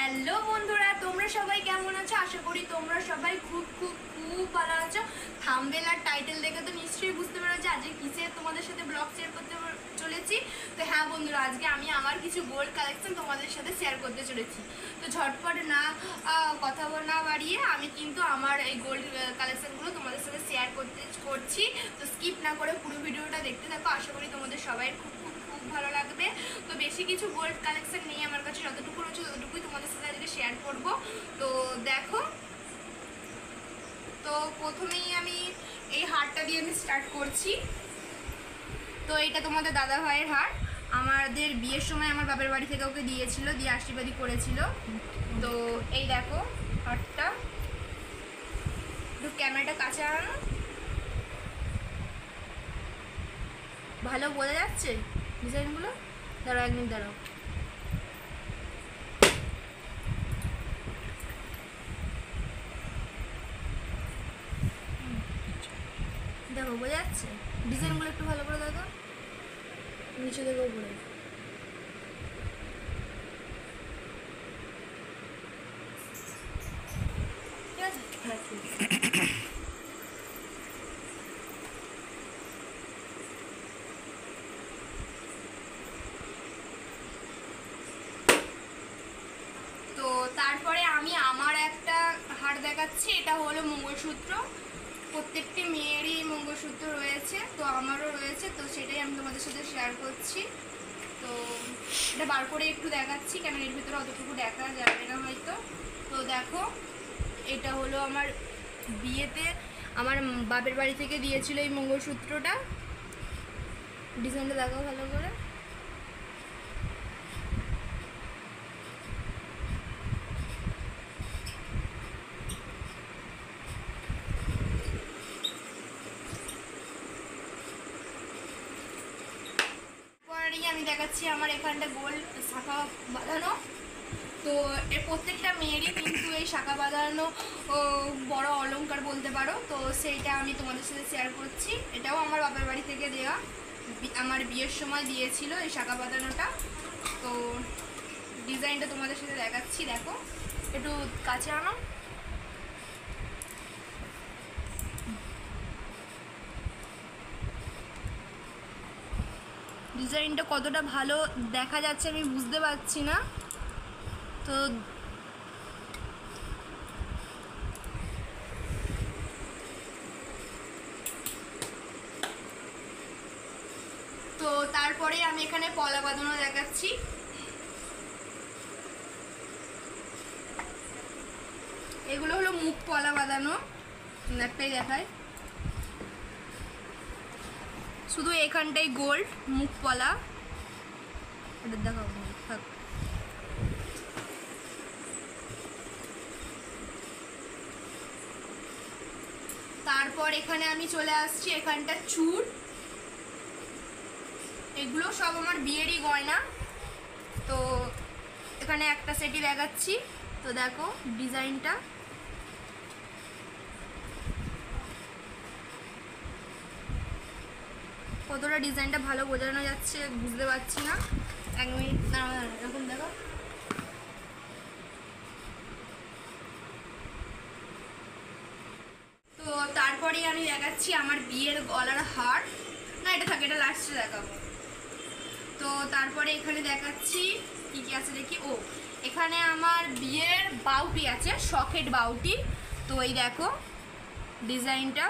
Hello বন্ধুরা, তোমরা সবাই কেমন আছো? আশা করি তোমরা সবাই খুব খুব খুব ভালো আছো। থাম্বনেল আর টাইটেল দেখে তো নিশ্চয়ই বুঝতে পেরেছো আজকে কিসে তোমাদের সাথে ব্লগ শেয়ার করতে চলেছি। তো হ্যাঁ বন্ধুরা, আজকে আমি আমার কিছু গোল্ড কালেকশন তোমাদের সাথে শেয়ার করতে চলেছি। তো ঝটপট না কথা না বাড়িয়ে আমি কিন্তু আমার এই গোল্ড কালেকশনগুলো তোমাদের সাথে শেয়ার করছি। তো স্কিপ না করে পুরো ভিডিওটা দেখতে থাকো, আশা করি তোমাদের সবাই খুব ভালো লাগবে। তো বেশি কিছু গোল্ড কালেকশন নেই আমার কাছে, যতটুকু রয়েছে ততটুকুই তোমাদের সাথে আজকে শেয়ার করব। তো দেখো, তো প্রথমেই আমি এই হারটা দিয়ে আমি স্টার্ট করছি। তো এটা তোমাদের দাদা ভাইয়ের হার, আমাদের বিয়ের সময় আমার বাপের বাড়ি থেকে ওকে দিয়েছিল, দিয়ে আশীর্বাদই করেছিল। তো এই দেখো হারটা, একটু ক্যামেরাটা কাছে আনো, ভালো বোঝা যাচ্ছে ডিজাইনগুলো? দাঁড়াও এক মিনিট, দাঁড়াও। দেখো বোঝা যাচ্ছে ডিজাইনগুলো? একটু ভালো করে দেখো, নিচে দেখো উপরে। ঠিক আছে, হ্যাঁ ঠিক আছে। তো তারপরে আমি আমার একটা হার দেখাচ্ছি। এটা হলো মঙ্গলসূত্র, প্রত্যেকটি মেয়েরই মঙ্গলসূত্র রয়েছে, তো আমারও রয়েছে, তো সেটাই আমি তোমাদের সাথে শেয়ার করছি। তো এটা বার করে একটু দেখাচ্ছি, কেন এর ভিতরে অতটুকু দেখা যাবে না হয়তো। তো দেখো, এটা হলো আমার বিয়েতে আমার বাপের বাড়ি থেকে দিয়েছিল এই মঙ্গলসূত্রটা। ডিজাইনটা দেখো ভালো করে। আমি দেখাচ্ছি আমার এখানটা গোল শাখা বাঁধানো। তো এর প্রত্যেকটা মেয়েরই কিন্তু এই শাখা বাঁধানো বড় অলংকার বলতে পারো, তো সেইটা আমি তোমাদের সাথে শেয়ার করছি। এটাও আমার বাপের বাড়ি থেকে দেওয়া, আমার বিয়ের সময় দিয়েছিল এই শাখা বাঁধানোটা। তো ডিজাইনটা তোমাদের সাথে দেখাচ্ছি, দেখো একটু কাছে আনো। ডিজাইনটা কতটা ভালো দেখা যাচ্ছে আমি বুঝতে পারছি না। তো তো তারপরে আমি এখানে পলা বাঁধানো দেখাচ্ছি। এগুলো হলো মুখ পলা বাঁধানো, একটাই দেখায়, শুধু এখানটাই গোল্ড মুখ পলা। এটা দেখাবো থাক। তারপর এখানে আমি চলে আসছি, এখানটা চূড়। এগুলো সব আমার বিয়েরই গয়না। তো এখানে একটা সেটই দেখাচ্ছি। তো দেখো ডিজাইনটা, কতটা ডিজাইনটা ভালো বোঝানো যাচ্ছে বুঝতে পারছি না। এক মিনিট এরকম দেখো। তো তারপরে আমি দেখাচ্ছি আমার বিয়ের গলার হার। না এটা থাকে, এটা লাস্টে দেখাবো। তো তারপরে এখানে দেখাচ্ছি কি কি আছে দেখি। ও এখানে আমার বিয়ের বাউটি আছে, সকেট বাউটি। তো এই দেখো ডিজাইনটা,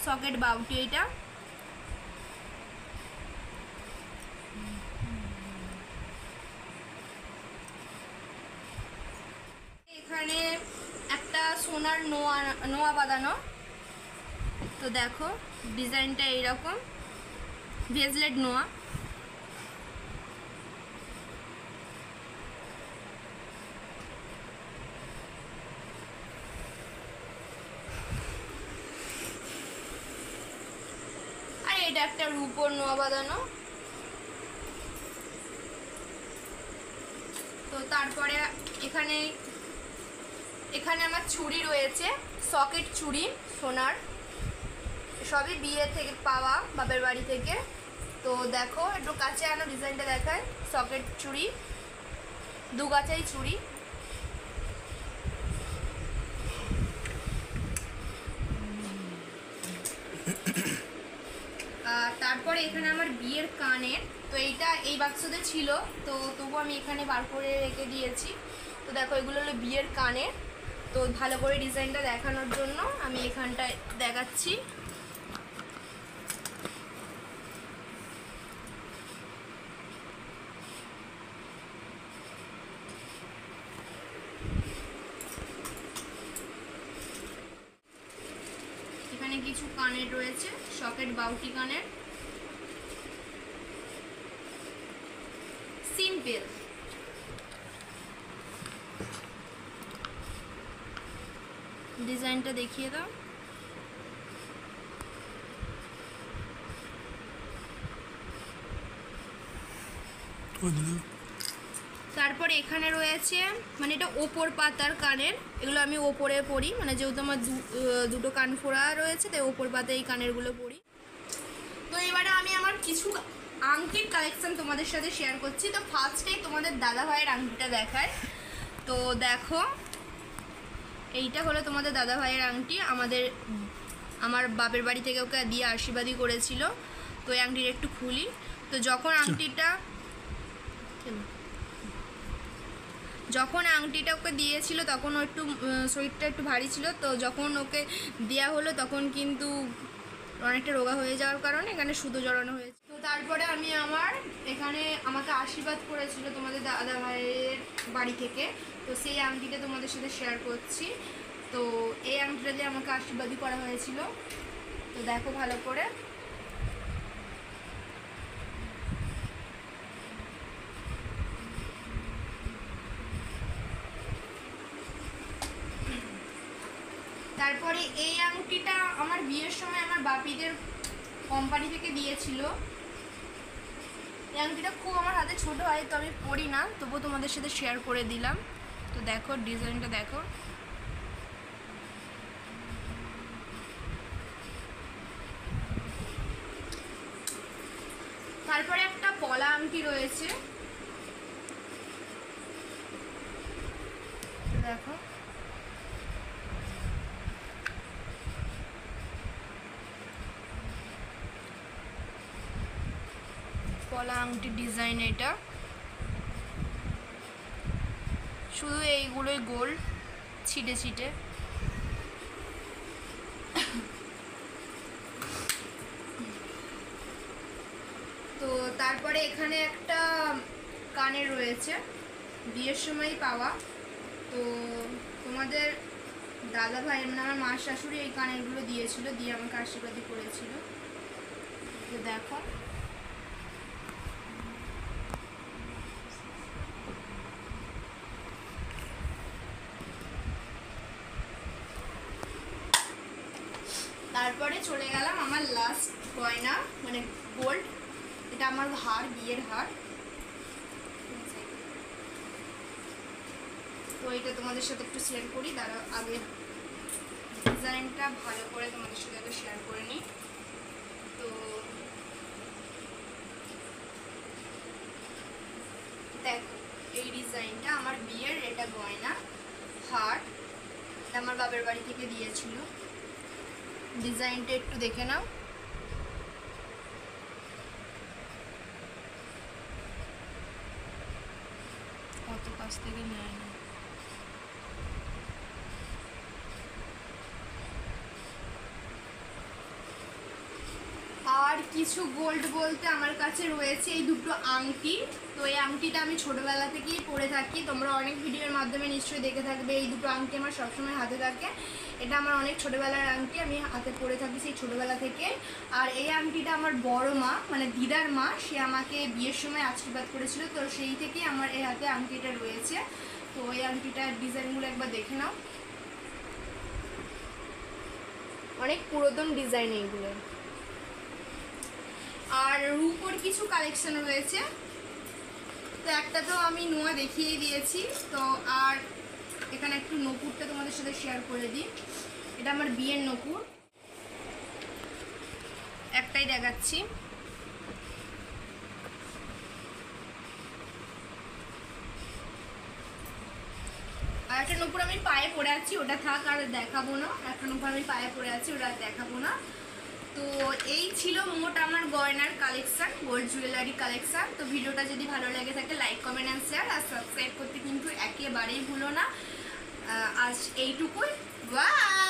সকেট বাউটি এটা। এখানে একটা সোনার নোয়া বাঁধানো। তো দেখো ডিজাইনটা এইরকম, ব্রেসলেট নোয়া। আর এটা একটা রূপোর নোয়া বাঁধানো। তো তারপরে এখানে আমার চুড়ি রয়েছে, সকেট চুড়ি সোনার, সবই বিয়ে থেকে পাওয়া বাপের বাড়ি থেকে। তো তো দেখো একটু কাছে আনো, ডিজাইনটা দেখায়। সকেট চুড়ি, দুগাছাই চুড়ি। তারপরে এখানে আমার বিয়ের কানের, তো এইটা এই বাক্সতে ছিল, তো তবু আমি এখানে বার করে রেখে দিয়েছি। তো দেখো এগুলো হলো বিয়ের কানের। তো ভালো করে ডিজাইনটা দেখানোর জন্য আমি এখানটায় দেখাচ্ছি। এখানে কিছু কানের রয়েছে, সকেট বাউটি কানের, সিম্পল। ডিজাইনটা দেখিয়ে দাও। তারপরে এখানে রয়েছে মানে এটা ওপর পাতার কানের, এগুলো আমি ওপরে পরি, মানে যেহেতু আমার দুটো কান ফোড়া রয়েছে তাই ওপর পাতায় এই কানেরগুলো পরি। তো এবারে আমি আমার কিছু আংটির কালেকশন তোমাদের সাথে শেয়ার করছি। তো ফার্স্টেই তোমাদের দাদা ভাইয়ের আংটিটা দেখায়। তো দেখো এইটা হলো তোমাদের দাদা ভাইয়ের আংটি, আমার বাপের বাড়ি থেকে ওকে দিয়ে আশীর্বাদই করেছিল। তো এই আংটির একটু খুলি। তো যখন আংটিটা ওকে দিয়েছিল তখন ও একটু শরীরটা একটু ভারী ছিল। তো যখন ওকে দেওয়া হলো তখন কিন্তু অনেকটা রোগা হয়ে যাওয়ার কারণে এখানে সুতো জড়ানো হয়েছে। তো তারপরে আমি এখানে আমাকে আশীর্বাদ করেছিল তোমাদের দাদা ভাইয়ের বাড়ি থেকে, তো সেই আংটিটা তোমাদের সাথে শেয়ার করছি। তো এই আংটিটা দিয়ে আমাকে আশীর্বাদই করা হয়েছিল। তো দেখো ভালো করে। তারপরে এই আংটিটা আমার বিয়ের সময় আমার বাপিদের কোম্পানি থেকে দিয়েছিল। এই আংটিটা খুব আমার হাতে ছোট হয়, তো আমি পরি না, তবুও তোমাদের সাথে শেয়ার করে দিলাম। তো দেখো ডিজাইনটা দেখো। তারপরে একটা পলা আংটি রয়েছে, দেখো পলা আংটির ডিজাইন। এটা শুধু এইগুলোই গোল ছিটে ছিটে। তো তারপরে এখানে একটা কানের রয়েছে, বিয়ের সময় পাওয়া। তো তোমাদের দাদা ভাই মানে আমার মা শাশুড়ি এই কানেরগুলো দিয়েছিল, দিয়ে আমাকে আশীর্বাদই করেছিল। তো দেখো তারপরে চলে গেলাম আমার লাস্ট গয়না মানে গোল্ড। এটা আমার হার, বিয়ের হার। তো এটা তোমাদের সাথে একটু শেয়ার করি, দাঁড়াও আগে ডিজাইনটা ভালো করে তোমাদের সাথে একটু শেয়ার করে নিই। তো দেখো এই ডিজাইনটা আমার বিয়ের, এটা গয়না হার, এটা আমার বাবার বাড়ি থেকে দিয়েছিল। ডিজাইনটা একটু দেখে নাও। কত কাছ থেকে নেয় না। আর কিছু গোল্ড বলতে আমার কাছে রয়েছে এই দুটো আংটি। তো এই আংটিটা আমি ছোটোবেলা থেকেই পরে থাকি, তোমরা অনেক ভিডিওর মাধ্যমে নিশ্চয়ই দেখে থাকবে। এই দুটো আংটি আমার সবসময় হাতে থাকে। এটা আমার অনেক ছোটোবেলার আংটি, আমি হাতে পরে থাকি সেই ছোটোবেলা থেকে। আর এই আংটিটা আমার বড় মা মানে দিদার মা, সে আমাকে বিয়ের সময় আশীর্বাদ করেছিল, তো সেই থেকেই আমার এই হাতে আংটিটা রয়েছে। তো এই আংটিটার ডিজাইনগুলো একবার দেখে নাও, অনেক পুরাতন ডিজাইন এইগুলো। আর রূপোর কিছু কালেকশন রয়েছে, তো একটা তো আমি নোয়া দেখিয়ে দিয়েছি। তো আর এখানে একটু নকুরটা তোমাদের সাথে শেয়ার করে দিই। এটা আমার বিয়ের নকুর, একটাই দেখাচ্ছি। আর একটা নূপুর আমি পায়ে পরে আছি, ওটা থাক আর দেখাবো না। একটা নূপুর আমি পায়ে পরে আছি, ওটা দেখাবো না। তো এই ছিল মোট আমার গয়নার কালেকশন, গোল্ড জুয়েলারি কালেকশন। তো ভিডিওটা যদি ভালো লাগে থাকে লাইক কমেন্ট অ্যান্ড শেয়ার আর সাবস্ক্রাইব করতে কিন্তু একেবারেই ভুলো না। আজ এইটুকুই, বাই।